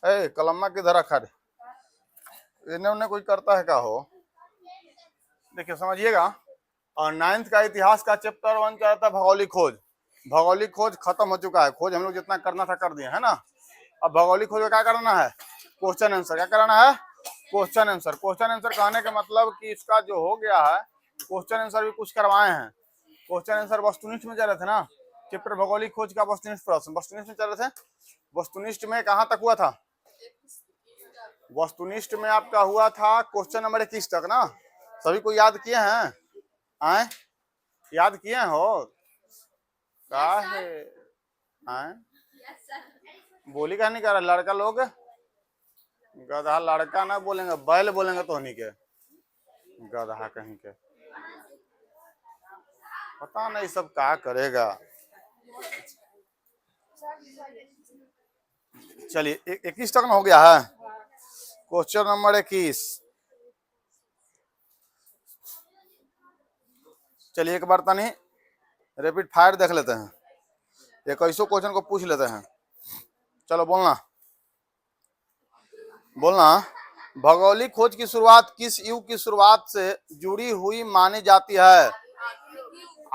ए कलम्मा किधर रखा रे? इन्हें उन्हें कोई करता है क्या हो? देखिए समझिएगा। और 9th का इतिहास का चैप्टर 1 क्या था? भौगोलिक खोज। भौगोलिक खोज खत्म हो चुका है। खोज हम लोग जितना करना था कर दिए, है ना। अब भौगोलिक खोज का क्या करना है? Question answer. क्या कराना है? Question answer. क्वेश्चन आंसर कहने का मतलब कि इसका जो हो गया है, क्वेश्चन आंसर भी कुछ करवाए हैं। क्वेश्चन आंसर वस्तुनिष्ठ में चल रहे थे ना, चैप्टर भौगोलिक खोज का वस्तुनिष्ठ प्रश्न वस्तुनिष्ठ में चल रहे थे। वस्तुनिष्ठ में कहाँ तक हुआ था? वस्तुनिष्ठ में आपका हुआ था क्वेश्चन नंबर 21 तक ना। सभी को याद किए हैं? आए याद किए हो? का है आए बोली का नहीं कर रहा लड़का लोग? गधा लड़का ना बोलेंगे, बैल बोलेंगे तो नहीं के गधा कहीं के। पता नहीं सब क्या करेगा। चलिए 21 तक में हो गया है। Question number 21। चलिए एक बार तनी रैपिड फायर देख लेते हैं। एक ऐसो क्वेश्चन को पूछ लेते हैं। चलो बोलना बोलना। भौगोलिक खोज की शुरुआत किस युग की शुरुआत से जुड़ी हुई मानी जाती है?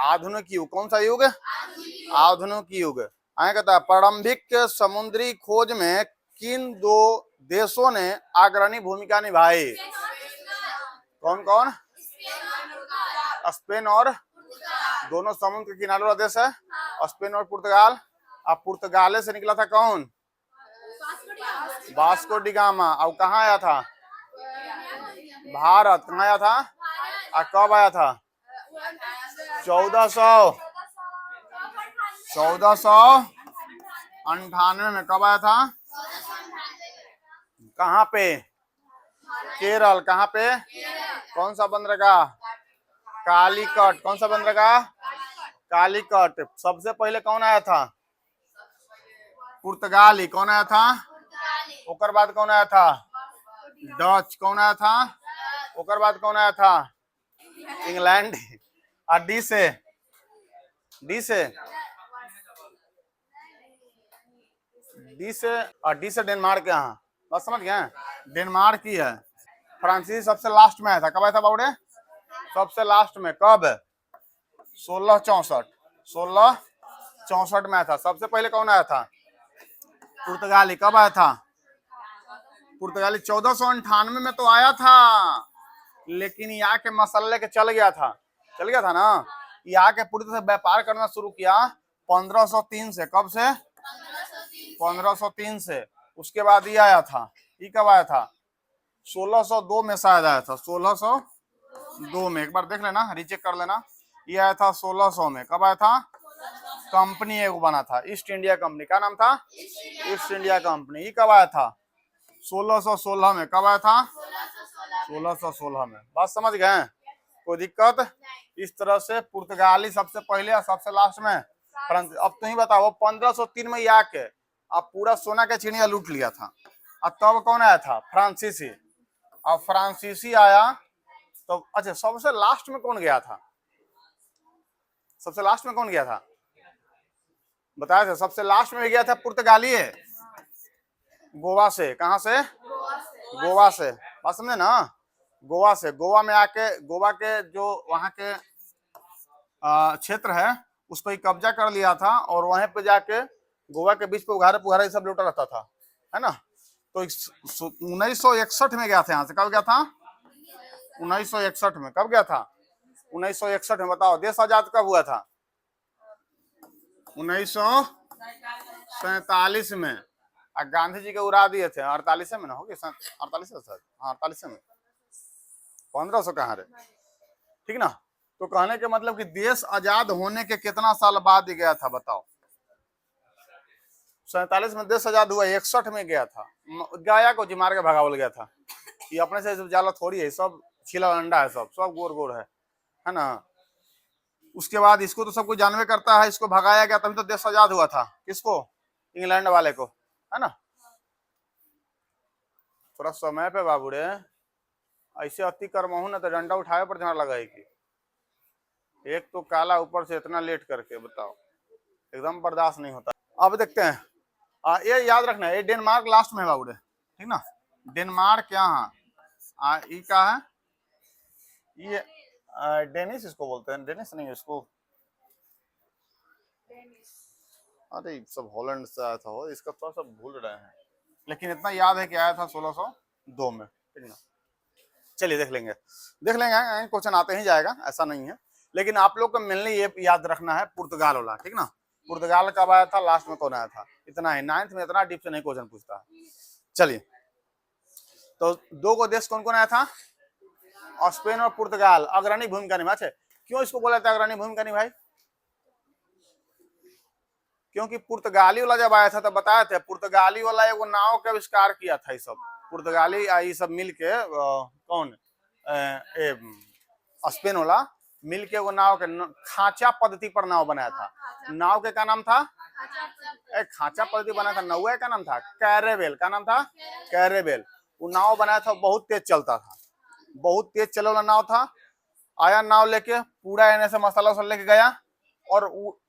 आधुनिक युग। कौन सा युग? आधुनिक युग। आगे कहता है प्रारंभिक समुद्री खोज में किन दो देशों ने अग्रणी भूमिका निभाई? कौन कौन? स्पेन और दोनों समुद्र के किनारे वाला देश है, स्पेन और पुर्तगाल। अब पुर्तगाल से निकला था कौन? Vasco D gamma. अब कहाँ आया था? भारत। कहाँ आया था और कब आया था? 1498 में। कब आया था? कहाँ पे? केरल। कहाँ पे? कौन सा बंदरगाह? कालीकट। कौन सा बंदरगाह? कालीकट। सबसे पहले कौन आया था? पुर्तगाली। कौन आया था? ओकर बाद कौन आया था? डच। कौन आया था? ओकर बाद कौन आया था? इंग्लैंड। और डी से डेनमार्क। यहाँ बस समझ गए। डेनमार्क की है। फ्रांसीसी सबसे लास्ट में आया था। कब आया था बाबूरे? सबसे लास्ट में। कब? 1664 में आया था। सबसे पहले कौन आया था? पुर्तगाली। कब आया था? पुर्तगाली 1498 में तो आया था, लेकिन यहाँ के मसले के चल गया था ना। यहाँ के पूरी तरह से व्यापार करना शुरू किया 1503 से। कब से? 1503 से। उसके बाद ये आया था। ये कब आया था? 1602 में शायद आया था। 1602 में। एक बार देख लेना, रीचेक कर लेना। ये आया था 1600 में। कब आया था? कंपनी एक बना था, ईस्ट इंडिया कंपनी। क्या नाम था? East India company. ये कब आया था? 1616 में। कब आया था? 1616 में। बात समझ गए? कोई दिक्कत? इस तरह से पुर्तगाली सबसे पहले और सबसे लास्ट में। अब तुम ही बताओ 1503 में आके अब पूरा सोना का चिड़िया लूट लिया था। अब तब कौन आया था? फ्रांसीसी। अब फ्रांसीसी आया तो अच्छा सबसे लास्ट में कौन गया था? सबसे लास्ट में कौन गया था? बताया था सबसे लास्ट में गया था पुर्तगाली है, गोवा से। कहां से? गोवा से। बात समझे ना? गोवा से। गोवा में आके गोवा के जो वहां के क्षेत्र है उस पर कब्जा कर लिया था, और वहां पे जाके गोवा के बीच पे उघारे पुघारे सब लूटा रहता था, है ना। तो 1961 में गया था यहाँ से। कब गया था? 1961 में। कब गया था? 1961 में। बताओ देश आजाद कब हुआ था? 1947 में। गांधी जी के उड़ा दिए थे 48 में ना, हो गया 48 सर। हाँ 48 में। 1500 कहाँ रहे? ठीक ना। तो कहने के मतलब कि देश आजाद होने के कितना साल बाद ही गया था? बताओ। 47 में देश आजाद हुआ, 61 में गया था। गाया को जी मार के भगावल गया था। ये अपने से जाला थोड़ी है, सब छिला अंडा है, सब गोर गोर है ना। उसके बाद इसको तो सब कुछ जानवे करता है, इसको भगाया गया तभी तो देश आजाद हुआ था। किसको? इंग्लैंड वाले को, है ना। थोड़ा समय पे बाबू रे, ऐसे अति कर्महू ना तो डंडा उठाए पर ध्यान लगाएगी। एक तो काला ऊपर से इतना लेट करके, बताओ एकदम बर्दाश्त नहीं होता। अब देखते हैं, ये याद रखना है, ये डेनमार्क लास्ट में है बाबू, ठीक ना। डेनमार्क यहाँ ये क्या है, ये डेनिस इसको बोलते हैं, डेनिस नहीं इसको, अरे सब हॉलैंड से आया था, हो इसका थोड़ा सा भूल रहे हैं, लेकिन इतना याद है कि आया था 1602 में, ठीक ना। चलिए देख लेंगे, क्वेश्चन आते ही जाएगा, ऐसा नहीं है, लेकिन आप लोग को मेनली ये याद रखना है पुर्तगाल वाला, ठीक ना। पुर्तगाल कब आया था, लास्ट में कौन आया था, इतना ही, 9th में इतना डीप से नहीं क्वेश्चन पूछता है। चलिए, तो दो को देश कौन कौन आया था, और स्पेन और पुर्तगाल अग्रणी भूमिका निभाए। क्यों इसको बोला था अग्रणी भूमिका निभाई, क्योंकि पुर्तगाली वाला जब आया था तो बताया था, पुर्तगाली वाला एगो नाव का आविष्कार किया था, ये सब पुर्तगाली ये सब मिलके कौन स्पेन वाला मिलके एगो नाव के खांचा पद्धति पर नाव बनाया था। नाव के क्या नाम था, एक खांचा पद्धति बनाया था, नौवे का नाम था कैरेबेल, का नाम था कैरेबेल। वो नाव बनाया था, बहुत तेज चलता था, बहुत तेज चले वाला नाव था। आया नाव लेके पूरा एने से मसाला वसाला लेके गया, और वो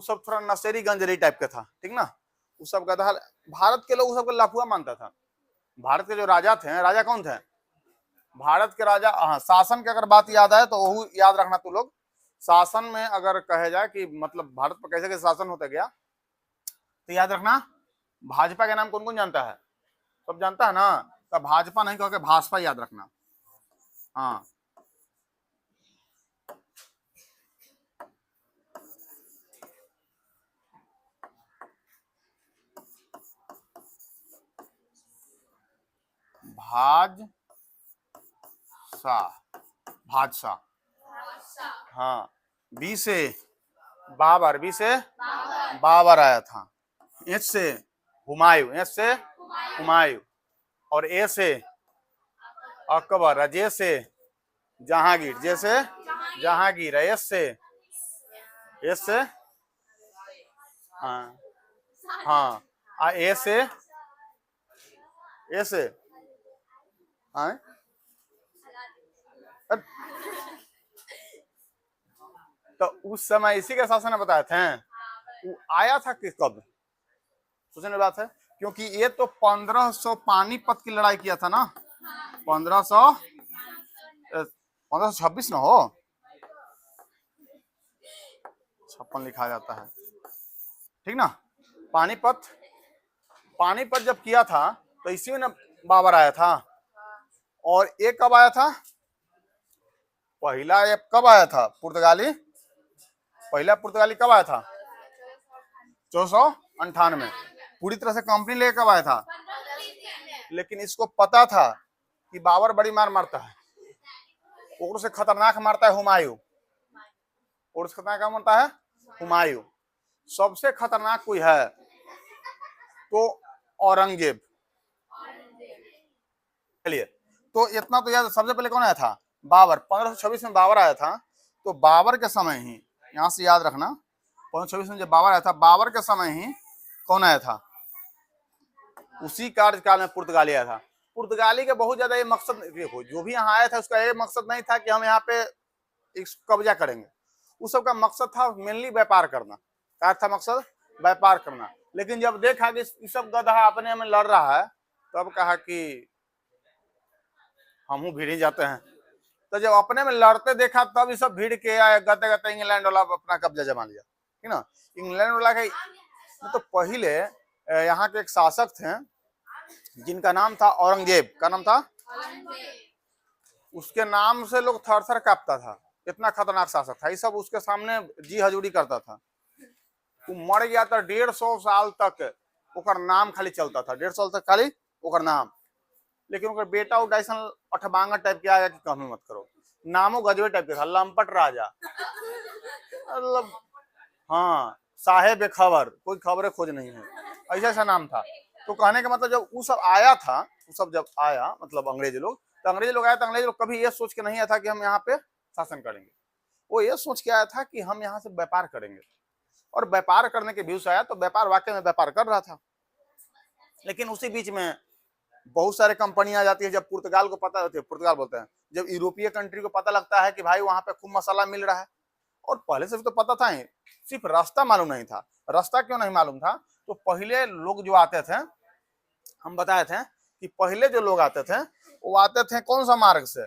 सब थोड़ा नशेरी गंजरी टाइप का था, ठीक ना। वो सब का था, भारत के लोग उस सबको लफुआ मानता था। भारत के जो राजा थे, राजा कौन थे, भारत के राजा, हाँ शासन की अगर बात याद आए तो वो याद रखना तू लोग। शासन में अगर कहे जाए कि मतलब भारत पर कैसे कैसे शासन होता गया, तो याद रखना भाजपा के नाम कौन कौन जानता है, सब जानता है ना, तो भाजपा नहीं कह के भाजपा याद रखना। हाँ भाजसा, हाँ बी से बाबर, बी से बाबर आया था। एच से हुमायूं, एच से हुमायूं, और ए से अकबर, जे से जहांगीर, जे से जहांगीर, एस से हाँ हाँ, ए से हाँ तो उस समय इसी के शासन ने बताए थे। वो आया था कि कब, सोचने बात है, क्योंकि ये तो 1500 पानीपत की लड़ाई किया था ना, 1526 ना हो, 56 लिखा जाता है, ठीक ना। पानीपत जब किया था तो इसी में ना बाबर आया था। और एक कब आया था, पहला ये कब आया था पुर्तगाली, पहला पुर्तगाली कब आया था, 1498 पूरी तरह से कंपनी लेके कब आया था। लेकिन इसको पता था कि बाबर बड़ी मार मारता है, और से खतरनाक मारता है हुमायूं, और से खतरनाक मारता है हुमायूं, सबसे खतरनाक कोई है तो औरंगजेब। चलिए, तो इतना तो याद, सबसे पहले कौन आया था, बाबर, 1526 में बाबर आया था। तो बाबर के समय ही, यहां से याद रखना, 1526 में जब बाबर आया था, बाबर के समय ही कौन आया था, उसी कार्यकाल में पुर्तगाली आया था। पुर्तगाली के बहुत ज्यादा ये मकसद देखो, जो भी यहाँ आया था उसका ये मकसद नहीं था कि हम यहाँ पे कब्जा करेंगे, उस सब का मकसद था मेनली व्यापार करना। क्या था मकसद, व्यापार करना। लेकिन जब देखा कि इस सब गधा अपने में लड़ रहा है, तब कहा कि हम भीड़ ही जाते हैं। तो जब अपने में लड़ते देखा, तब ये सब भीड़ के आए, गते गते इंग्लैंड वाला अपना कब्जा जमा लिया, ठीक ना। इंग्लैंड वाला के तो पहले यहाँ के एक शासक थे जिनका नाम था औरंगजेब, का नाम था, उसके नाम से लोग थर थर कांपता था, इतना खतरनाक शासक था। ये सब उसके सामने जी हजूरी करता था। वो मर गया था, 150 साल तक ओकर नाम खाली चलता था, 150 साल तक खाली ओकर नाम। लेकिन ओकर बेटा वो डाइसन अठबांगा टाइप के आया कि कम मत करो, नामो गजबे टाइप के था, लंपट राजा, मतलब हाँ साहेब खबर, कोई खबर खोज नहीं है, ऐसा ऐसा नाम था। तो कहने का मतलब जब वो सब आया था, वो सब जब आया मतलब अंग्रेज लोग, तो अंग्रेज लोग आया, तो अंग्रेज लोग कभी ये सोच के नहीं आया था कि हम यहाँ पे शासन करेंगे। वो ये सोच के आया था कि हम यहाँ से व्यापार करेंगे, और व्यापार करने के व्यू से आया। तो व्यापार वाकई में व्यापार कर रहा था। लेकिन उसी बीच में बहुत सारे कंपनी आ जाती है। जब पुर्तगाल को पता होती है, पुर्तगाल बोलते हैं, जब यूरोपीय कंट्री को पता लगता है कि भाई वहां पे खूब मसाला मिल रहा है, और पहले से भी तो पता था ही, सिर्फ रास्ता मालूम नहीं था। रास्ता क्यों नहीं मालूम था, तो पहले लोग जो आते थे, हम बताए थे कि पहले जो लोग आते थे वो आते थे कौन सा मार्ग से?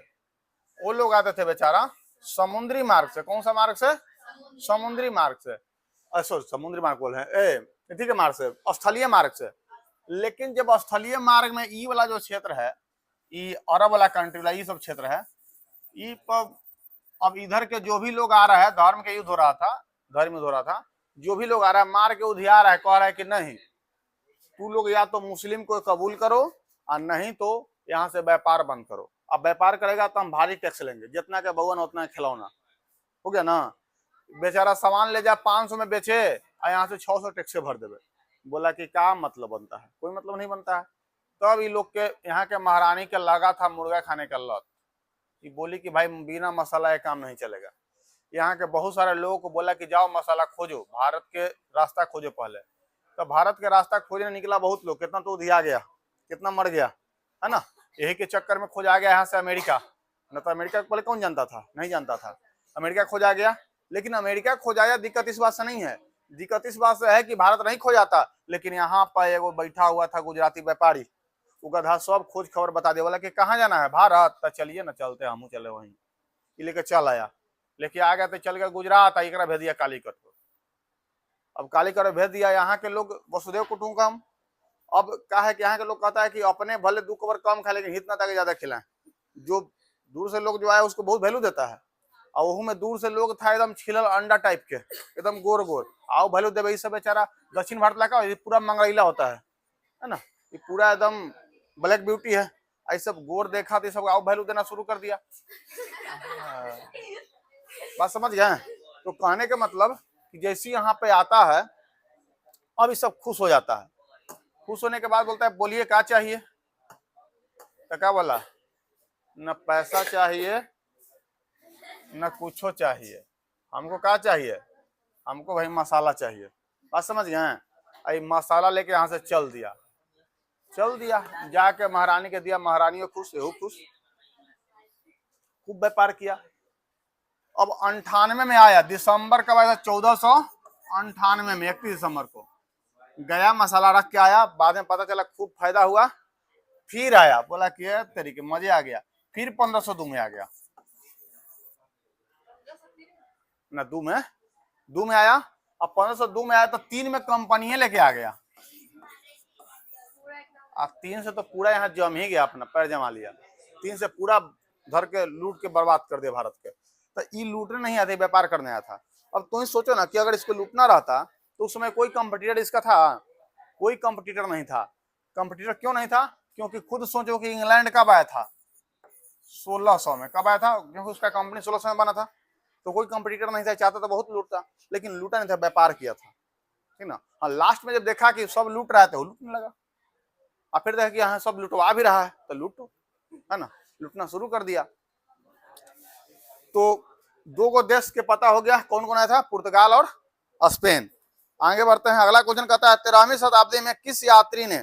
वो लोग आते थे बेचारा समुद्री मार्ग से। कौन सा मार्ग से? समुद्री मार्ग से। सॉरी, समुद्री मार्ग बोल रहे हैं, ठीक है, मार्ग से, स्थलीय मार्ग से। लेकिन जब स्थलीय मार्ग में ई वाला जो क्षेत्र है, ई अरब वाला कंट्री वाला, ये सब क्षेत्र है, ई पर अब इधर के जो भी लोग आ रहा है, धर्म के युद्ध हो रहा था, धर्म युद्ध हो रहा था, जो भी लोग आ रहा है मार के उधिया रहा है, कह रहा है कि नहीं, तू लोग या तो मुस्लिम को कबूल करो और नहीं तो यहाँ से व्यापार बंद करो। अब व्यापार करेगा तो हम भारी टैक्स लेंगे, जितना के बउन उतना खिलौना। हो गया ना? बेचारा सामान ले जा 500 में बेचे और यहाँ से 600 टैक्स भर देवे। बोला कि क्या मतलब बनता है? कोई मतलब नहीं बनता है। तब ये लोग के यहाँ के महारानी के लगा था मुर्गा खाने का लत। ये बोली कि भाई बिना मसाला ये काम नहीं चलेगा। यहाँ के बहुत सारे लोगों को बोला कि जाओ मसाला खोजो, भारत के रास्ता खोजो पहले। तो भारत के रास्ता खोजने निकला बहुत लोग, कितना तो उधिया गया, कितना मर गया, है ना? यही के चक्कर में खोजा गया यहाँ से अमेरिका। न तो अमेरिका को पहले कौन जानता था? नहीं जानता था। अमेरिका खोजा गया, लेकिन अमेरिका खोजाया, दिक्कत इस बात से नहीं है, दिक्कत इस बात से है कि भारत नहीं खोजाता। लेकिन यहाँ पर एगो बैठा हुआ था गुजराती व्यापारी, वो गधा सब खोज खबर बता दे, बोला कि कहाँ जाना है? भारत। तो चलिए ना, चलते हम चले वहीं। लेके चल आया, लेके आ गया तो चल गया गुजरात, एक भेज दिया कालीकट को। अब कालीकट भेज दिया, यहाँ के लोग वसुदेव कुटुंबकम। अब क्या है कि यहाँ के लोग कहता है कि अपने भले 2 कबर कम खाए लेकिन हित ना तक ज्यादा खिलाएं। जो दूर से लोग जो आए उसको बहुत वैल्यू देता है। और वहू में दूर से लोग था एकदम छिलल अंडा टाइप के, एकदम गोर गोर, आओ वैल्यू देवे। ये सब बेचारा दक्षिण भारत इलाका पूरा मंगरैला होता है ना? ये पूरा एकदम ब्लैक ब्यूटी है। ये सब गोर देखा तो सब आओ वैल्यू देना शुरू कर दिया। बात समझ गए? तो कहने का मतलब कि जैसे यहाँ पे आता है, अब ये सब खुश हो जाता है। खुश होने के बाद बोलता है बोलिए क्या चाहिए? तो क्या बोला? न पैसा चाहिए न कुछो चाहिए, हमको क्या चाहिए? हमको भाई मसाला चाहिए। बात समझ गए? मसाला लेके यहाँ से चल दिया, जाके महारानी के दिया, महारानी खुश, एहू खुश, खूब व्यापार किया। अब 98 में आया, दिसंबर कब आया था? 1498 में 31 दिसंबर को गया, मसाला रख के आया। बाद में पता चला खूब फायदा हुआ। फिर आया, बोला कि तरीके मजे आ गया। फिर 1502 में आ गया ना, दो में आया। अब 1502 में आया तो 3 में कंपनी लेके आ गया। अब 3 से तो पूरा यहाँ जम ही गया, अपना पैर जमा लिया। 3 से पूरा धर के लूट के बर्बाद कर दिया भारत के। तो ये लूटने नहीं आते, व्यापार करने आया था। अब तुम सोचो ना कि अगर इसको लूटना रहता तो उस समय कोई कंपटीटर इसका था? कोई कंपटीटर नहीं था। कंपटीटर क्यों नहीं था? क्योंकि खुद सोचो कि इंग्लैंड कब आया था? 1600 में। कब आया था? क्योंकि उसका कंपनी 1600 में बना था। तो कोई कंपटीटर नहीं था, चाहता तो बहुत लूटता, लेकिन लूटा नहीं था, व्यापार किया था, ठीक ना? हाँ, लास्ट में जब देखा कि सब लूट रहा है तो लूटने लगा। और फिर देखा कि यहाँ सब लुटवा भी रहा है तो लूटो, है ना? लूटना शुरू कर दिया। तो 2 गो देश के पता हो गया, कौन कौन आया था? पुर्तगाल और स्पेन। आगे बढ़ते हैं, अगला क्वेश्चन कहता है 13वीं शताब्दी में किस यात्री ने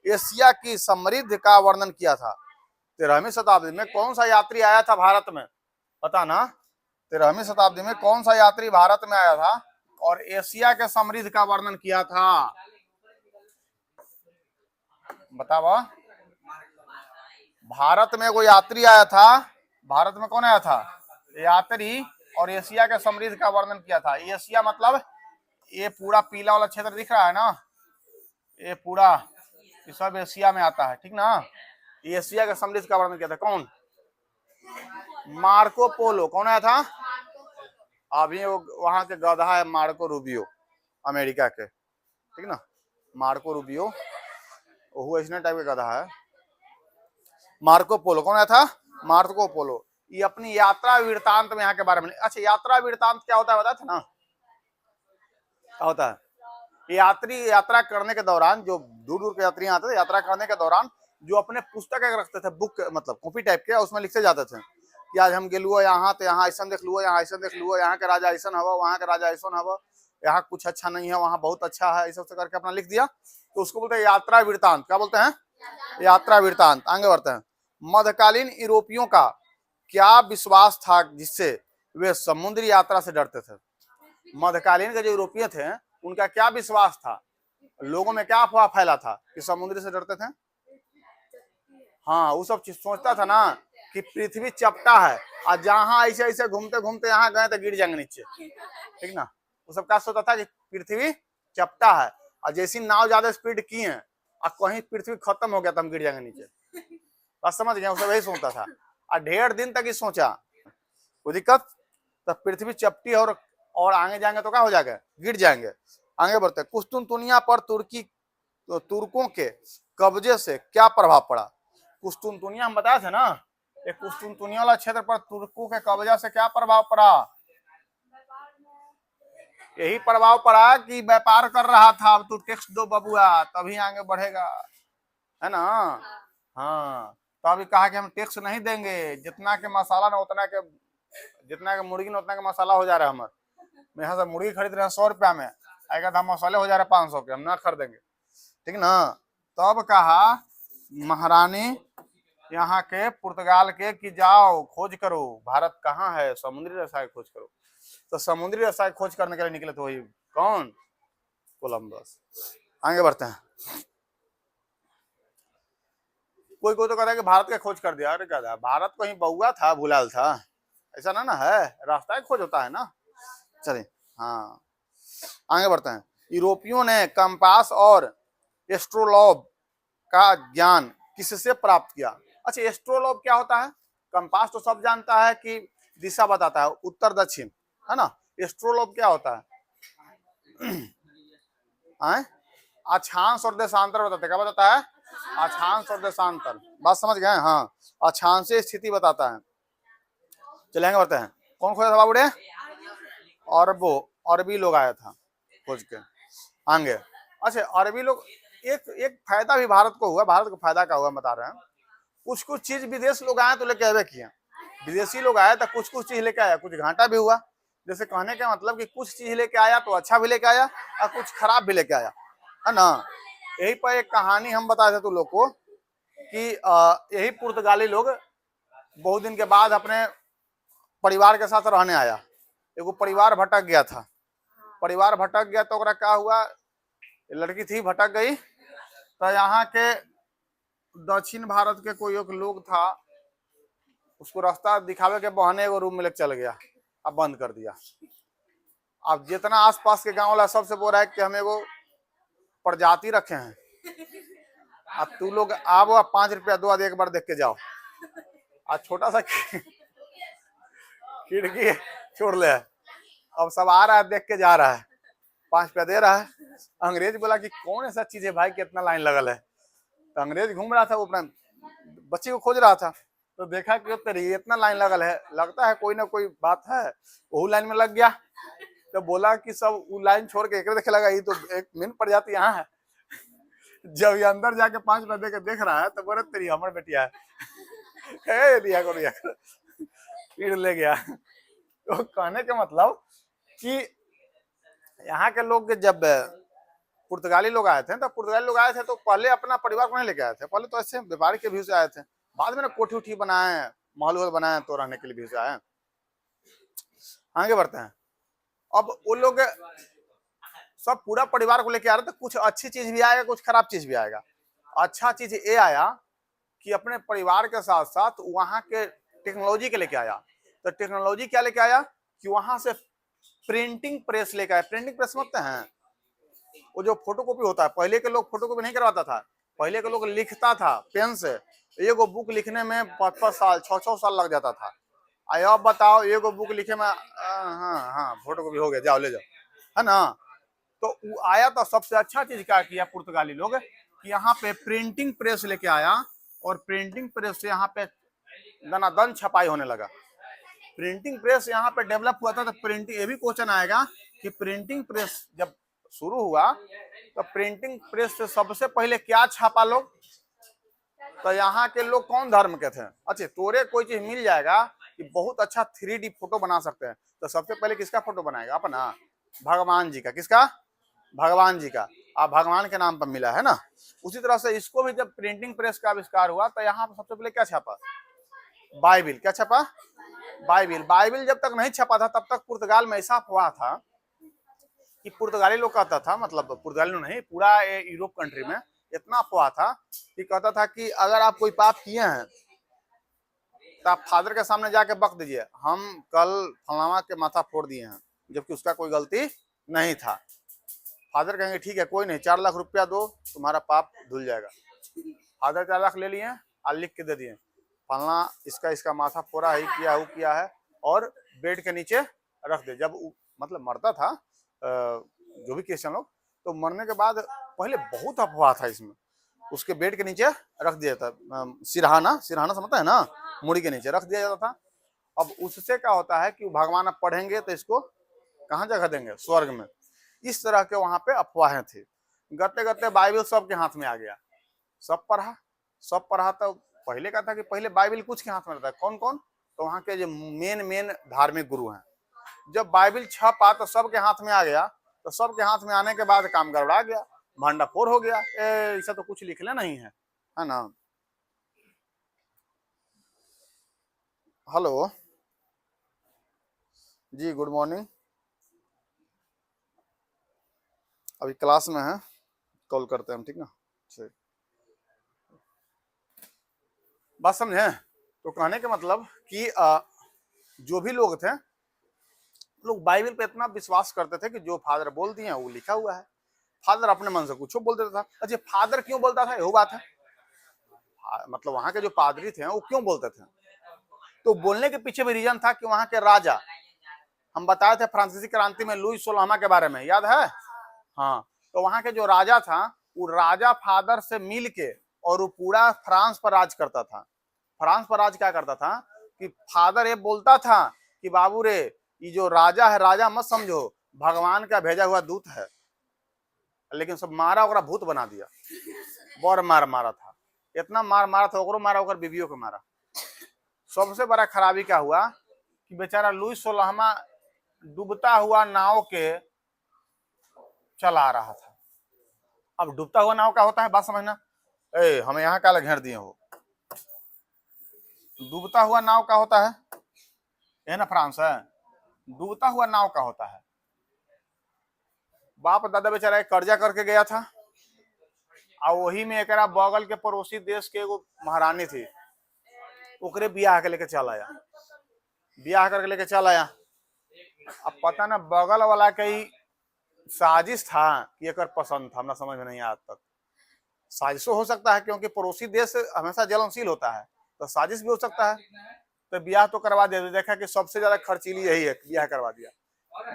एशिया की समृद्धि का वर्णन किया था? 13वीं शताब्दी में कौन सा यात्री आया था भारत में? पता ना? 13वीं शताब्दी में कौन सा यात्री भारत में आया था और एशिया के समृद्धि का वर्णन किया था? बताओ। भारत में कोई यात्री आया था। भारत में कौन आया था? यात्री, और एशिया के समृद्धि का वर्णन किया था। एशिया मतलब ये पूरा पीला वाला क्षेत्र दिख रहा है ना, ये पूरा, ये सब एशिया में आता है, ठीक ना? एशिया के समृद्धि का वर्णन किया था कौन? Marco Polo. कौन आया था? अभी वहां के गधा है मार्को रूबियो, अमेरिका के, ठीक ना? मार्को रूबियो वो इसने टाइप का गधा है। मार्को पोलो कौन आया था? Marco Polo. ये अपनी यात्रा वृत्तांत में यहाँ के बारे में। अच्छा, यात्रा वृत्तांत क्या होता है बताते ना? क्या होता है? यात्री यात्रा करने के दौरान, जो दूर दूर के यात्री आते थे, यात्रा करने के दौरान जो अपने पुस्तक रखते थे, बुक मतलब कॉपी टाइप के, उसमें लिखते जाते थे कि आज हम गेलुआ यहाँ तो यहाँ ऐसा देख लुआ, यहाँ ऐसा देख लुआ, यहाँ के राजा ऐसा हवा, वहाँ के राजा ऐसा हवा, यहाँ कुछ अच्छा नहीं है, वहाँ बहुत अच्छा है, ऐसा करके अपना लिख दिया। तो उसको बोलते हैं यात्रा वृत्तांत। क्या बोलते हैं? यात्रा वृत्तांत। आगे बढ़ते हैं। मध्यकालीन यूरोपियों का क्या विश्वास था जिससे वे समुद्री यात्रा से डरते थे? मध्यकालीन के जो यूरोपीय थे उनका क्या विश्वास था? लोगों में क्या अफवाह फैला था कि समुद्र से डरते थे। हाँ, वो सब चीज सोचता था ना कि पृथ्वी चपटा है, और जहां ऐसे ऐसे घूमते घूमते यहाँ गए तो गिर जाएंगे नीचे, ठीक ना। वो सब क्या सोचता था कि पृथ्वी चपटा है, और जैसी नाव ज्यादा स्पीड की है और कहीं पृथ्वी खत्म हो गया तो हम गिर जाएंगे नीचे। बात समझ गए, वो सब यही सोचता था, और ढेर दिन तक ही सोचा। कोई दिक्कत, तो पृथ्वी चपटी है और आगे जाएंगे तो क्या हो जाएगा, गिर जाएंगे। आगे बढ़ते, कुस्तुनतुनिया पर तुर्कों के कब्जे से क्या प्रभाव पड़ा। कुस्तुनतुनिया हम बताए थे ना, एक कुस्तुनतुनिया वाला क्षेत्र पर तुर्कों के कब्जा से क्या प्रभाव पड़ा। यही प्रभाव पड़ा कि व्यापार कर रहा था, अब तू टैक्स दो बबुआ तभी आगे बढ़ेगा, है ना। हाँ, तो अभी कहा कि हम टैक्स नहीं देंगे, जितना के मसाला ना उतना के, जितना के मुर्गी ना उतना के मसाला हो जा रहा है। हमारे यहाँ से मुर्गी खरीद रहे हैं 100 रुपया में, आएगा तो मसाले हो जा रहे हैं 500 के, हम ना खरीदेंगे, ठीक ना। तो अब कहा महारानी यहाँ के पुर्तगाल के कि जाओ खोज करो, भारत कहाँ है, समुद्री रसायन खोज करो। तो समुद्री रसायन खोज करने के लिए निकले थे, वही कौन, कोलंबस। आगे बढ़ते हैं। कोई कोई तो कहता है कि भारत का खोज कर दिया। अरे क्या था, भारत को ही बउआ था, भुलाल था, ऐसा ना है, रास्ता ही खोज होता है ना। चलिए, हाँ आगे बढ़ते हैं। यूरोपियों ने कंपास और एस्ट्रोलॉब का ज्ञान किससे प्राप्त किया। अच्छा, एस्ट्रोलॉब क्या होता है। कंपास तो सब जानता है कि दिशा बताता है, उत्तर दक्षिण, है ना। एस्ट्रोलॉब क्या होता है, अक्षांश और देशांतर बताता है। क्या बताता है, अक्षांश और देशांतर। बात समझ गए, हाँ, अक्षांशीय स्थिति बताता है। चलेंगे बढ़ते हैं। कौन खोजा था बाबूड़े, अरबी लोग आया था खोज के। आगे, अच्छा अरबी लोग, एक फायदा भी भारत को हुआ, भारत को फायदा क्या हुआ बता रहे हैं। कुछ कुछ चीज विदेश लोग आए तो लेके आवे किए, विदेशी लोग आए तो कुछ कुछ चीज लेके आया, कुछ घाटा भी हुआ। जैसे कहने का मतलब कि कुछ चीज लेके आया तो अच्छा भी लेके आया और कुछ खराब भी लेके आया, है ना। यही पर एक कहानी हम बताए थे तुम लोग को कि यही पुर्तगाली लोग बहुत दिन के बाद अपने परिवार के साथ रहने आया। एगो परिवार भटक गया था, परिवार भटक गया तो ओकरा क्या हुआ, लड़की थी भटक गई, तो यहाँ के दक्षिण भारत के कोई एक लोग था, उसको रास्ता दिखावे के बहाने एगो रूम में लेके चल गया, अब बंद कर दिया। अब जितना आसपास के गांव वाला सबसे बोल रहा है कि हम एगो प्रजाति रखे हैं, अब तू लोग आओ, 5 रुपया दो, एक बार देख के जाओ। आज छोटा सा खिड़की छोड़ ले, अब सब आ रहा है, देख के जा रहा है, 5 रुपया दे रहा है। अंग्रेज बोला कि कौन ऐसा चीज है भाई कि इतना लाइन लगल है। तो अंग्रेज घूम रहा था, वो अपना बच्ची को खोज रहा था, तो देखा कि तेरी इतना लाइन लगल है, लगता है कोई ना कोई बात है, वो लाइन में लग गया। तो बोला कि सब वो लाइन छोड़ के एक देखे लगा, ये तो एक मेन प्रजाति यहाँ है। जब ये अंदर जाके 5 रुपया दे के देख रहा है तो बोले तेरी हमर बेटिया है, लिया करो लिया करो, फिर ले गया। तो कहने का मतलब कि यहाँ के लोग जब पुर्तगाली लोग आए थे, तो पुर्तगाली लोग आए थे तो पहले अपना परिवार को नहीं लेके आए थे, पहले तो ऐसे व्यापारी के व्यू से आए थे, बाद में ना कोठी उठी बनाए, महल बनाए, तो रहने के लिए व्यू से आए। आगे बढ़ते हैं। अब वो लोग सब पूरा परिवार को लेके आ रहे थे, कुछ अच्छी चीज भी आएगा, कुछ खराब चीज भी आएगा। अच्छा चीज ये आया कि अपने परिवार के साथ साथ वहां के टेक्नोलॉजी के लेके आया। तो टेक्नोलॉजी क्या लेके आया कि वहां से प्रिंटिंग प्रेस लेके आया। प्रिंटिंग प्रेस समझते हैं, वो जो फोटोकॉपी होता है, पहले के लोग फोटोकॉपी नहीं करवाता था, पहले के लोग लिखता था पेन से, एगो बुक लिखने में 5-5 साल 6-6 साल लग जाता था। अब बताओ एगो बुक लिखे में, हाँ फोटोकॉपी हो गया, जाओ ले जाओ, है ना। तो वो आया तो सबसे अच्छा चीज क्या किया पुर्तगाली लोग कि यहाँ पे प्रिंटिंग प्रेस लेके आया, और प्रिंटिंग प्रेस से यहाँ पे दनादन छपाई होने लगा। प्रिंटिंग प्रेस यहाँ पे डेवलप हुआ था। तो प्रिंटिंग, ये भी क्वेश्चन आएगा कि प्रिंटिंग प्रेस जब शुरू हुआ तो प्रिंटिंग प्रेस से सबसे पहले क्या छापा लोग, तो यहाँ के लोग कौन धर्म के थे। अच्छा, तोरे कोई चीज मिल जाएगा कि बहुत अच्छा 3D फोटो बना सकते हैं, तो सबसे पहले किसका फोटो बनाएगा, अपना भगवान जी का। किसका, भगवान जी का। आप भगवान के नाम पर मिला है ना। उसी तरह से इसको भी जब प्रिंटिंग प्रेस का आविष्कार हुआ तो यहाँ पर सबसे पहले क्या छापा, बाइबिल। क्या छपा, बाइबिल। बाइबिल जब तक नहीं छपा था तब तक पुर्तगाल में ऐसा हुआ था कि पुर्तगाली लोग कहता था, मतलब पुर्तगाली लोग नहीं, पूरा यूरोप कंट्री में इतना अफवाह था कि कहता था कि अगर आप कोई पाप किए हैं तो आप फादर के सामने जाके बक दीजिए, हम कल फलाना के माथा फोड़ दिए हैं, जबकि उसका कोई गलती नहीं था। फादर कहेंगे ठीक है कोई नहीं, 4 लाख रुपया दो, तुम्हारा पाप धुल जाएगा। फादर 4 लाख ले लिए और लिख के दे दिए, फलना इसका इसका माथा फोड़ा है, किया वो किया है, और बेड के नीचे रख दे। जब मतलब मरता था जो भी क्रिश्चियन लोग, तो मरने के बाद पहले बहुत अफवाह था इसमें, उसके बेड के नीचे रख दिया था, सिरहाना, सिरहाना समझता है ना, मुड़ी के नीचे रख दिया जाता था। अब उससे क्या होता है कि भगवान अब पढ़ेंगे तो इसको कहाँ जगह देंगे, स्वर्ग में। इस तरह के वहां पे अफवाहें थी। गते गते बाइबल सबके हाथ में आ गया, सब पढ़ा। तो पहले का था कि पहले बाइबल कुछ के हाथ में रहता है, कौन कौन, तो वहाँ के जो मेन धार्मिक गुरु हैं। जब बाइबल छपा तो सबके हाथ में आ गया, तो सबके हाथ में आने के बाद काम गड़बड़ा गया, भंडाफोड़ हो गया, ऐसा तो कुछ लिखना नहीं है ना। हेलो जी, गुड मॉर्निंग। अभी क्लास में है, कॉल करते हैं हम, ठीक ना। ठीक, बात समझे। तो कहने का मतलब कि जो भी लोग थे, लोग बाइबल पे इतना विश्वास करते थे कि जो फादर बोल दिए वो लिखा हुआ है। फादर अपने मन से कुछ बोल देता था। अच्छा, फादर क्यों बोलता था, वो बात है। मतलब वहां के जो पादरी थे वो क्यों बोलते थे, तो बोलने के पीछे भी रीजन था कि वहां के राजा, हम बताए थे फ्रांसीसी क्रांति में लुई सोलहवां के बारे में, याद है। हाँ, तो वहां के जो राजा था, वो राजा फादर से मिल के और वो पूरा फ्रांस पर राज करता था। फ्रांस पर राज क्या करता था कि फादर ये बोलता था कि बाबू रे, ये जो राजा है, राजा मत समझो, भगवान का भेजा हुआ दूत है। लेकिन सब मारा ओकरा भूत बना दिया, बड़ मार मारा था, इतना मार मारा था, ओकरो मारा, ओकर बीवियों को मारा। सबसे बड़ा खराबी क्या हुआ कि बेचारा लुई सोलहवां डूबता हुआ नाव के चला रहा था। अब डूबता हुआ नाव का होता है, बात समझना। हमें यहाँ काला घेर दिए हो। डूबता हुआ नाव का होता है, ये ना फ्रांस है, डूबता हुआ नाव का होता है। बाप दादा बेचारा कर्जा करके गया था, और वही में एक बगल के पड़ोसी देश के एगो महारानी थी, ओकरे बियाह के लेके चल आया, बियाह करके लेके चल आया। अब पता ना बगल वाला कई साजिश था कि एक पसंद था, हमरा समझ में नहीं आया आज तक। साजिशो हो सकता है क्योंकि पड़ोसी देश हमेशा जलनशील होता है, तो साजिश भी हो सकता है। तो ब्याह तो करवा दिया, देखा कि सबसे ज्यादा खर्चीली यही है, ब्याह करवा दिया।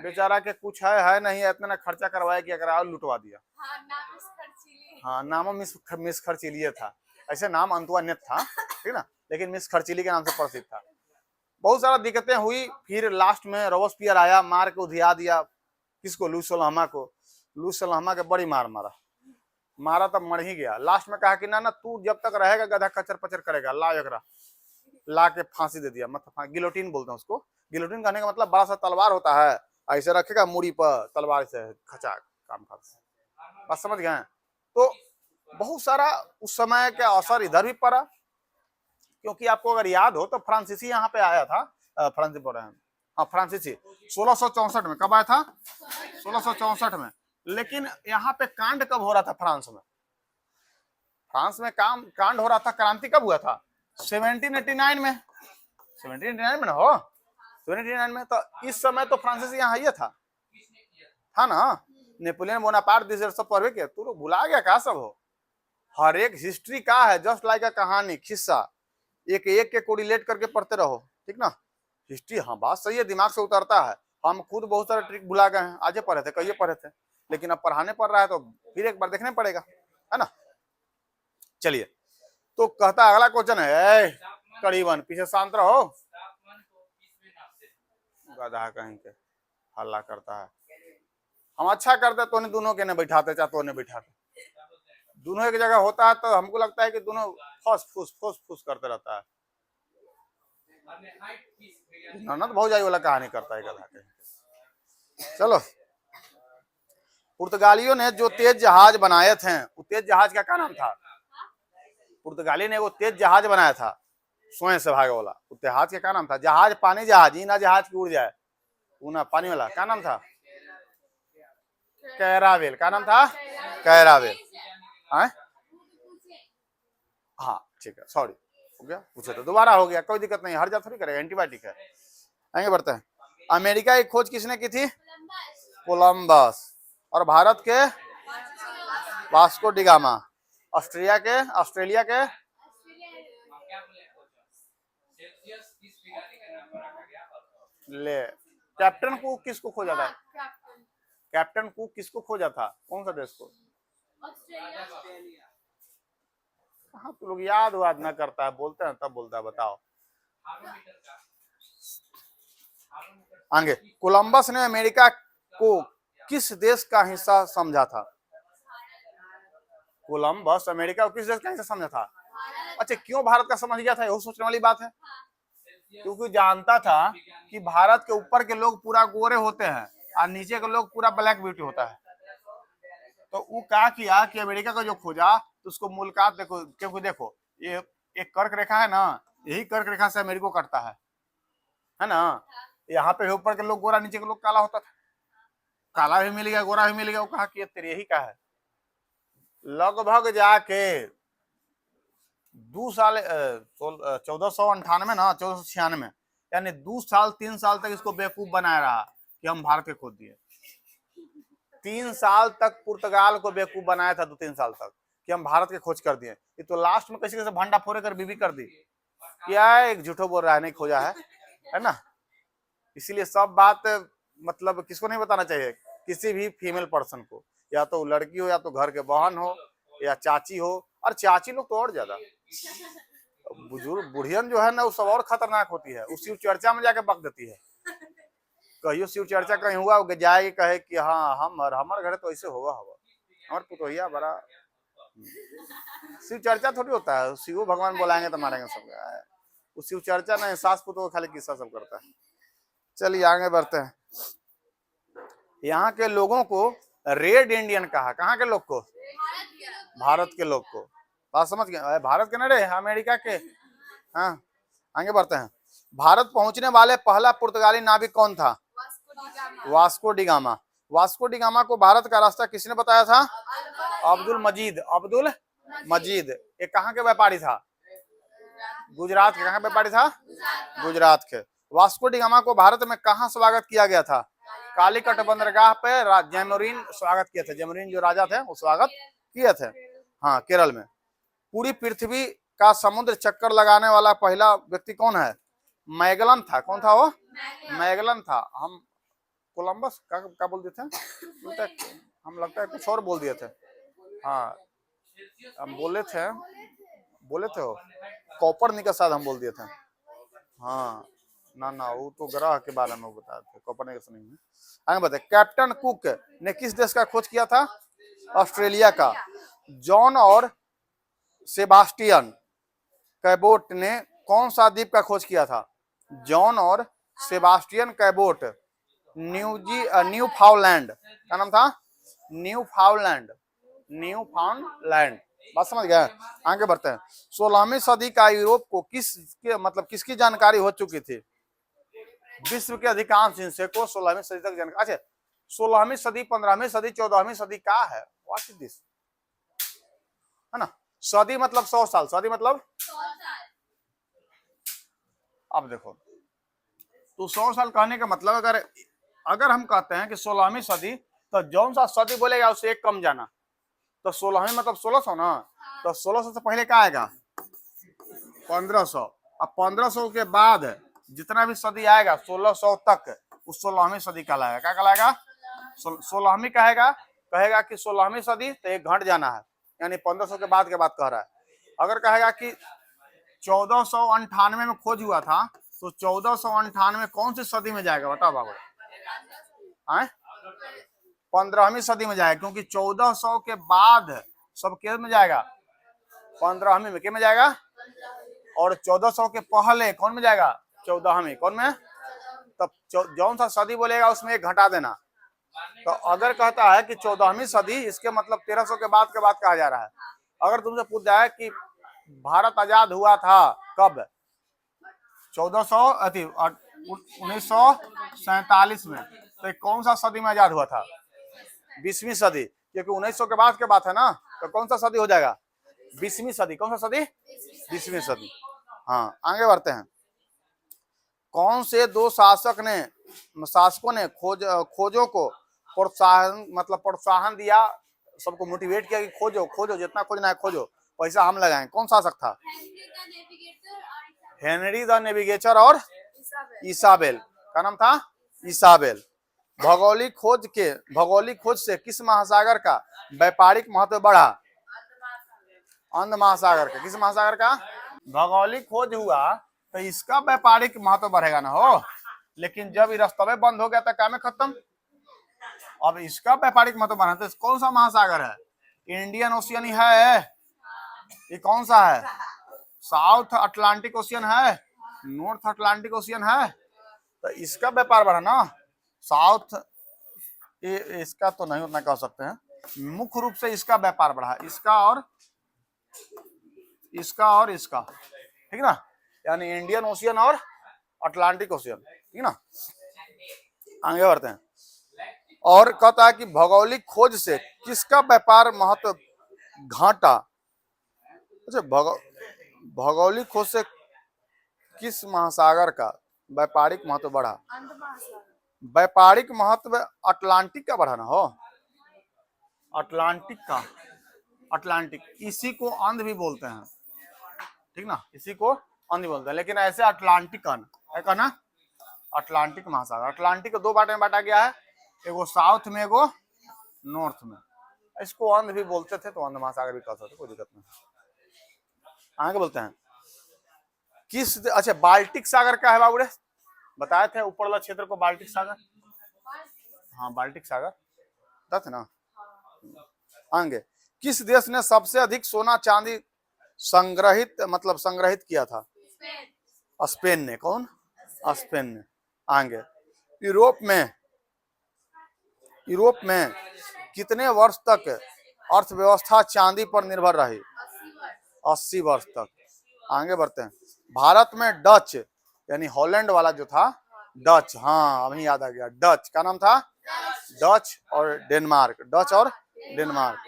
बेचारा के कुछ है नहीं, इतना ना खर्चा करवाया कि अगर लुटवा दिया। हाँ, नाम मिस खर्चीली था, ऐसे नाम अंतुआनेत था, ठीक ना, लेकिन मिस खर्चीली के नाम से प्रसिद्ध था। बहुत सारा दिक्कतें हुई, फिर लास्ट में रोबेस्पियर आया, मार के उधिया दिया। किसको, लुई सोलहवां को। लुई सोलहवां के बड़ी मार मारा तब मर ही गया। लास्ट में कहा कि ना तू जब तक रहेगा गधा कचर पचर करेगा, ला एकरा, ला के फांसी दे दिया। मतलब गिलोटिन बोलते हैं उसको। गिलोटिन कहने का मतलब बड़ा सा तलवार होता है, ऐसे रखेगा मुड़ी पर, तलवार से खचा काम करते। बात समझ गए। तो बहुत सारा उस समय का असर इधर भी पड़ा, क्योंकि आपको अगर याद हो तो फ्रांसीसी यहाँ पे आया था, फ्रांसीसी बोल रहे हैं, हाँ फ्रांसीसी 1664 में। कब आया था, 1664 में। लेकिन यहाँ पे कांड कब हो रहा था फ्रांस में, फ्रांस में कांड हो रहा था, क्रांति कब हुआ था, 1789 में। 1789 में ना हो, 1789 में। तो इस समय तो फ्रांसीसी यहाँ ही था ना। नेपोलियन बोनापार्ट दिस सब पढ़े के, तू लोग भुला गया क्या सब हो। हर एक हिस्ट्री का है, जस्ट लाइक अ कहानी, किस्सा, एक एक के कोरिलेट करके पढ़ते रहो, ठीक ना। हिस्ट्री, हाँ बात सही है, दिमाग से उतरता है। हम खुद बहुत सारे ट्रिक भुला गए हैं, आज पढ़े थे, कहिए पढ़े थे, लेकिन अब पढ़ाने पड़ रहा है तो फिर एक बार देखने पड़ेगा, है ना। चलिए, तो कहता अगला क्वेश्चन है, करीबन पीछे शांत रहो, गधा कहीं के हल्ला करता है। हम अच्छा करते तो दोनों के ने बैठाते, चाहे तो ने बैठाते, दोनों एक जगह होता है तो हमको लगता है कि दोनों फस फूस करते रहता है। ननद भौजाई वाला कहानी करता है गधा के। चलो, पुर्तगालियों ने जो तेज जहाज बनाए थे, वो तेज जहाज का क्या नाम था। पुर्तगाली ने वो तेज जहाज बनाया था, स्वयं से भागे वाला, वो जहाज का क्या नाम था। जहाज पानी जहाज, ही ना जहाज की उड़ जाए, वो ना पानी वाला, क्या नाम था। कैरावेल, क्या नाम था? कैरावेल। हाँ हाँ ठीक है, सॉरी, हो गया, पूछे तो दोबारा हो गया, कोई दिक्कत नहीं, हर जा थोड़ी करेगा, एंटीबायोटिक है। आगे बढ़ते हैं। अमेरिका की खोज किसने की थी? कोलंबस। और भारत के? Vasco da Gama. ऑस्ट्रेलिया के? ले, कैप्टन कुक किसको खोजा था? कैप्टन कुक किसको खोजा था, कौन सा देश को? हाँ, तो लोग याद वाद ना करता है, बोलते हैं तब बोलता है, बताओ। आगे, कोलंबस ने अमेरिका को किस देश का हिस्सा समझा था? कोलंबस अमेरिका को किस देश का हिस्सा समझा था? अच्छा, क्यों भारत का समझ गया था, यही सोचने वाली बात है। क्योंकि जानता था कि भारत के ऊपर के लोग पूरा गोरे होते हैं और नीचे के लोग पूरा ब्लैक ब्यूटी होता है, तो वो क्या किया कि अमेरिका को जो खोजा तो उसको मुलाकात देखो, क्योंकि देखो ये एक कर्क रेखा है ना, यही कर्क रेखा से अमेरिका कटता है ना। यहाँ पे ऊपर के लोग गोरा, नीचे के लोग काला होता था, काला भी मिल गया, गोरा भी मिल गया, वो कहा कि तेरे यही का है। लगभग जाके 1498 ना 1496, यानी 2 साल 3 साल तक इसको बेवकूफ बनाया रहा कि हम भारत के खोद दिए। 3 साल तक पुर्तगाल को बेवकूफ बनाया था, 2-3 साल तक, कि हम भारत के खोज कर दिए। ये तो लास्ट में कैसे कैसे भंडा फोड़े कर बीबी कर दी, क्या है, एक झूठो बोल रहा है, नहीं खोजा है ना। इसीलिए सब बात मतलब किसको नहीं बताना चाहिए, किसी भी फीमेल पर्सन को, या तो लड़की हो, या तो घर के बहन हो, या चाची हो, और चाची लोग तो और ज्यादा, बुजुर्ग बुढ़ियन जो है ना, वो सब और खतरनाक होती है, उस शिव चर्चा में जाके बक देती है। कहियो शिव चर्चा कहीं हुआ, जाए कहे कि हाँ हमारे घर तो ऐसे होगा हमारे पुतोहिया बड़ा। शिव चर्चा थोड़ी होता है, शिव भगवान बुलाएंगे तो मारेंगे सब, उस शिव चर्चा नहीं, सास पुतो खाली किस्सा सब करता है। चलिए आगे बढ़ते हैं। यहाँ के लोगों को रेड इंडियन कहा, कहाँ के लोग को? भारत के लोग को। बात समझ गए, भारत के नहीं, अमेरिका के। हाँ, आगे बढ़ते हैं। भारत पहुंचने वाले पहला पुर्तगाली नाविक कौन था? Vasco da Gama. वास्को डिगामा को भारत का रास्ता किसने बताया था? अब्दुल मजीद। ये कहाँ के व्यापारी था? गुजरात के। कहाँ का व्यापारी था? गुजरात के। वास्को डिगामा को भारत में कहाँ स्वागत किया गया था? कालीकट बंदरगाह पे जैमरीन स्वागत किए थे, जैमरीन जो राजा थे वो स्वागत किए थे, हाँ, केरल में। पूरी पृथ्वी का समुद्र चक्कर लगाने वाला पहला व्यक्ति कौन है? मैगलन था। कौन था वो? मैगलन था। हम कोलंबस का बोल दिए थे, हम लगता है कुछ और बोल दिए थे। हाँ, हम बोले थे वो कोपरनिकस शायद हम बोल दिए थे। हाँ ना वो तो ग्रह के बारे में बताए थे, कोपरनिकस नहीं है। आगे बताए, कैप्टन कुक ने किस देश का खोज किया था? ऑस्ट्रेलिया का। जॉन और सेबास्टियन कैबोट ने कौन सा द्वीप का खोज किया था? जॉन और सेबास्टियन कैबोट न्यू फाउंडलैंड, क्या नाम था? न्यू फाउंडलैंड। बात समझ गए। आगे बढ़ते हैं। 16वीं सदी का यूरोप को किसकी जानकारी हो चुकी थी? विश्व के अधिकांश हिस्से को 16वीं सदी तक जानकारी। अच्छा, 16वीं सदी, 15वीं सदी, 14वीं सदी क्या है? व्हाट इज दिस, है ना। सदी मतलब 100 साल, सदी मतलब, अब देखो, तो 100 साल कहने का मतलब, अगर हम कहते हैं कि 16वीं सदी, तो जौन सा सदी बोलेगा उससे एक कम जाना, तो 16वीं मतलब 1600 ना, तो 1600 से पहले क्या आएगा? 1500। अब 1500 के बाद जितना भी सदी आएगा 1600 तक, उस 16वीं सदी कहलाएगा। क्या कहलाएगा? 16वीं कहेगा कि 16वीं सदी, तो एक घंट जाना है, यानी 1500 के बाद कह रहा है। अगर कहेगा कि 1498 में खोज हुआ था, तो 1498 कौन सी सदी में जाएगा बताओ बाबू? 15वीं सदी में जाएगा, क्योंकि 1400 के बाद सब के में जाएगा, 15वीं में, के में जाएगा, और 1400 के पहले कौन में जाएगा? 14वीं। कौन में? तब जौन सा सदी बोलेगा उसमें एक घटा देना। तो अगर कहता है कि 14वीं सदी, इसके मतलब 1300 के बाद कहा जा रहा है। अगर तुमसे पूछ जाए कि भारत आजाद हुआ था कब? 1947 में, तो कौन सा सदी में आजाद हुआ था? 20वीं सदी, क्योंकि 1900 के बाद के बात है ना, तो कौन सा सदी हो जाएगा? 20वीं सदी। कौन सा सदी? 20वीं सदी। हाँ, आगे बढ़ते हैं। कौन से दो शासकों ने खोजों को प्रोत्साहन, मतलब प्रोत्साहन दिया, सबको मोटिवेट किया कि खोजो खोजो, जितना खोजना है खोजो, पैसा हम लगाएं? कौन शासक था? हेनरी द नेविगेटर और इसाबेल। क्या नाम था? इसाबेल। भौगोलिक खोज से किस महासागर का व्यापारिक महत्व बढ़ा? अंध महासागर का। किस महासागर का? भौगोलिक खोज हुआ तो इसका व्यापारिक महत्व बढ़ेगा ना हो, लेकिन जब ये रास्ता बंद हो गया तो काम खत्म। अब इसका व्यापारिक महत्व बढ़ा, तो कौन सा महासागर है? इंडियन ओशियन ही है। ये कौन सा है? साउथ अटलांटिक ओशियन है, नॉर्थ अटलांटिक ओशियन है, तो इसका व्यापार बढ़ा ना। साउथ, इसका तो नहीं उतना कह सकते हैं, मुख्य रूप से इसका व्यापार बढ़ा, इसका और इसका, ठीक ना, यानी इंडियन ओशियन और अटलांटिक ओशियन, ठीक ना। आगे बढ़ते हैं। और कहता है कि भौगोलिक खोज से किसका व्यापार महत्व घटा? अच्छा, भौगोलिक खोज से किस महासागर का व्यापारिक महत्व बढ़ा? व्यापारिक महत्व अटलांटिक का बढ़ा ना हो, अटलांटिक का। अटलांटिक, इसी को अंध भी बोलते हैं, ठीक ना, इसी को अंध भी बोलते हैं, लेकिन ऐसे अटलांटिक है कहना। अटलांटिक महासागर, अटलांटिक को दो बाटे में बांटा गया है, एगो साउथ में, एगो नॉर्थ में। इसको अंध भी बोलते थे, तो अंध महासागर भी कह सकते, कोई दिक्कत नहीं। आगे बोलते हैं। अच्छा, बाल्टिक सागर का है बाबू रे, बताए थे ऊपर वाला क्षेत्र को बाल्टिक सागर। हाँ, बाल्टिक सागर बता थे ना। आगे, किस देश ने सबसे अधिक सोना चांदी संग्रहित किया था? स्पेन ने। कौन? स्पेन ने। आगे, यूरोप में कितने वर्ष तक अर्थव्यवस्था चांदी पर निर्भर रही? 80 वर्ष तक। आगे बढ़ते हैं। भारत में डच, यानी हॉलैंड वाला जो था, डच, हाँ अभी याद आ गया, डच का नाम था डच और डेनमार्क। डच और डेनमार्क।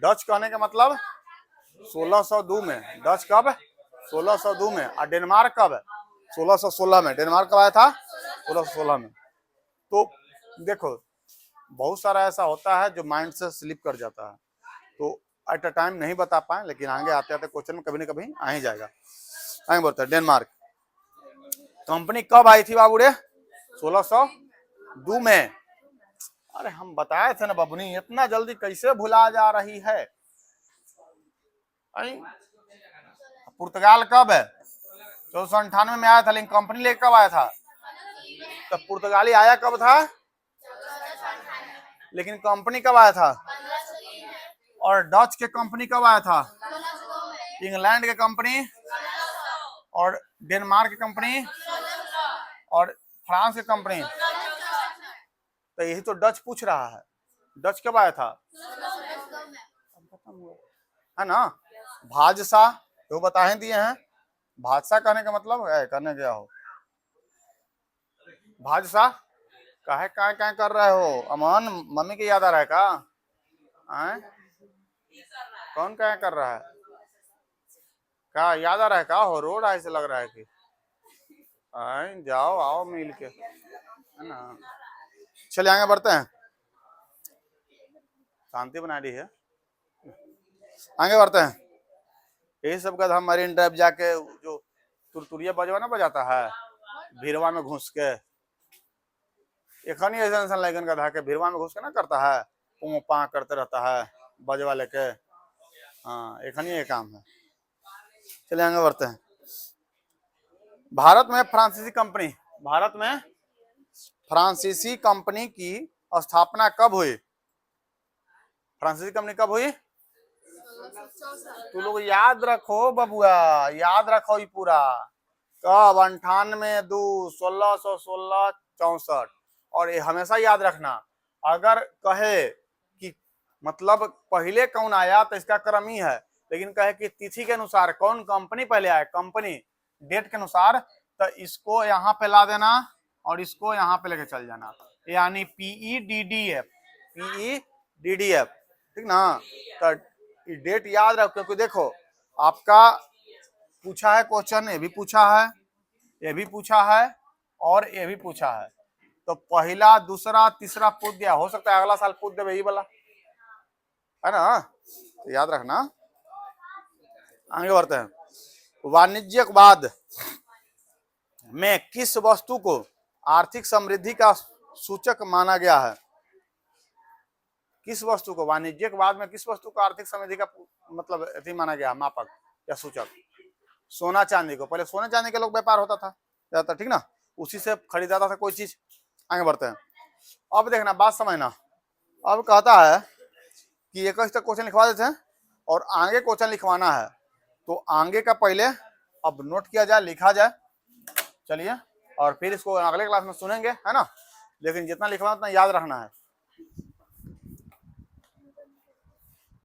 डच कहने का मतलब 1602 में। डच कब? 1602 में। और डेनमार्क कब? 1616 में। डेनमार्क कब आया था? 1616 में। तो देखो, बहुत सारा ऐसा होता है जो माइंड से स्लिप कर जाता है, तो एट अ टाइम नहीं बता पाए, लेकिन आगे आते आते क्वेश्चन में कभी न कभी आ ही जाएगा। आगे बोलते हैं। डेनमार्क कंपनी कब आई थी बाबू रे? 1602 में। अरे हम बताए थे ना बबुनी, इतना जल्दी कैसे भुला जा रही है? पुर्तगाल कब है? 1498 में आया था, लेकिन कंपनी लेकर कब आया था? तो पुर्तगाली आया कब था, लेकिन कंपनी कब आया था? और डच के कंपनी कब आया था? इंग्लैंड के कंपनी, और डेनमार्क की कंपनी, और फ्रांस की कंपनी। तो यही तो डच पूछ रहा है, डच कब आया था? है ना। भाजसा तो बता ही दिए हैं। भाजसा कहने का मतलब है करने गया हो। भाजसा काहे काहे कर रहे हो? अमन, मम्मी की याद आ रहा है का? कौन क्या कर रहा है? क्या याद आ रहा है का? हो रोड ऐसे लग रहा है कि जाओ आओ मिल के, है ना। चलिए आगे बढ़ते हैं। शांति बना दी है। आगे बढ़ते हैं। यही सब का हम मरीन ड्राइव जाके जो तुरतुरिया बजवा ना बजाता है भीड़वा में घुस के, एखनी ऐसा लगन का था कि भीड़वा में घुस के ना करता है, पू पा करते रहता है बजवा लेके। हाँ, एखनी ये काम है। चलिए आगे बढ़ते हैं। भारत में फ्रांसीसी कंपनी की स्थापना कब हुई? फ्रांसीसी कंपनी कब हुई? तू लोग याद रखो बबुआ, याद रखो ये पूरा। कब? 98/2/1616 और ये हमेशा याद रखना। अगर कहे कि मतलब पहले कौन आया तो इसका क्रम ही है, लेकिन कहे कि तिथि के अनुसार कौन कंपनी पहले आया, कंपनी डेट के अनुसार, तो इसको यहाँ पे ला देना और इसको यहाँ पे लेके चल जाना, यानी PEDDF। DDF, ठीक ना। तो डेट याद रखो, क्योंकि देखो आपका पूछा है क्वेश्चन, ये भी पूछा है, ये भी पूछा है और ये भी पूछा है। तो पहला दूसरा तीसरा पूछ दिया, हो सकता है अगला साल पूछ दे यही वाला, है ना। तो याद रखना। आगे बढ़ते हैं। वाणिज्यवाद में किस वस्तु को आर्थिक समृद्धि का सूचक माना गया है? किस वस्तु को, वाणिज्यवाद में किस वस्तु को आर्थिक समृद्धि का मतलब अथी माना गया, मापक या सूचक? सोना चांदी को। पहले सोने चांदी के लोग व्यापार होता था ज्यादातर, ठीक ना, उसी से खरीदा था कोई चीज। आगे बढ़ते हैं। अब देखना, बात समझना। अब कहता है कि एक तक क्वेश्चन लिखवा देते हैं और आगे क्वेश्चन लिखवाना है, तो आगे का पहले अब नोट किया जाए, लिखा जाए। चलिए, और फिर इसको अगले क्लास में सुनेंगे, है ना। लेकिन जितना लिखवाना उतना याद रखना है।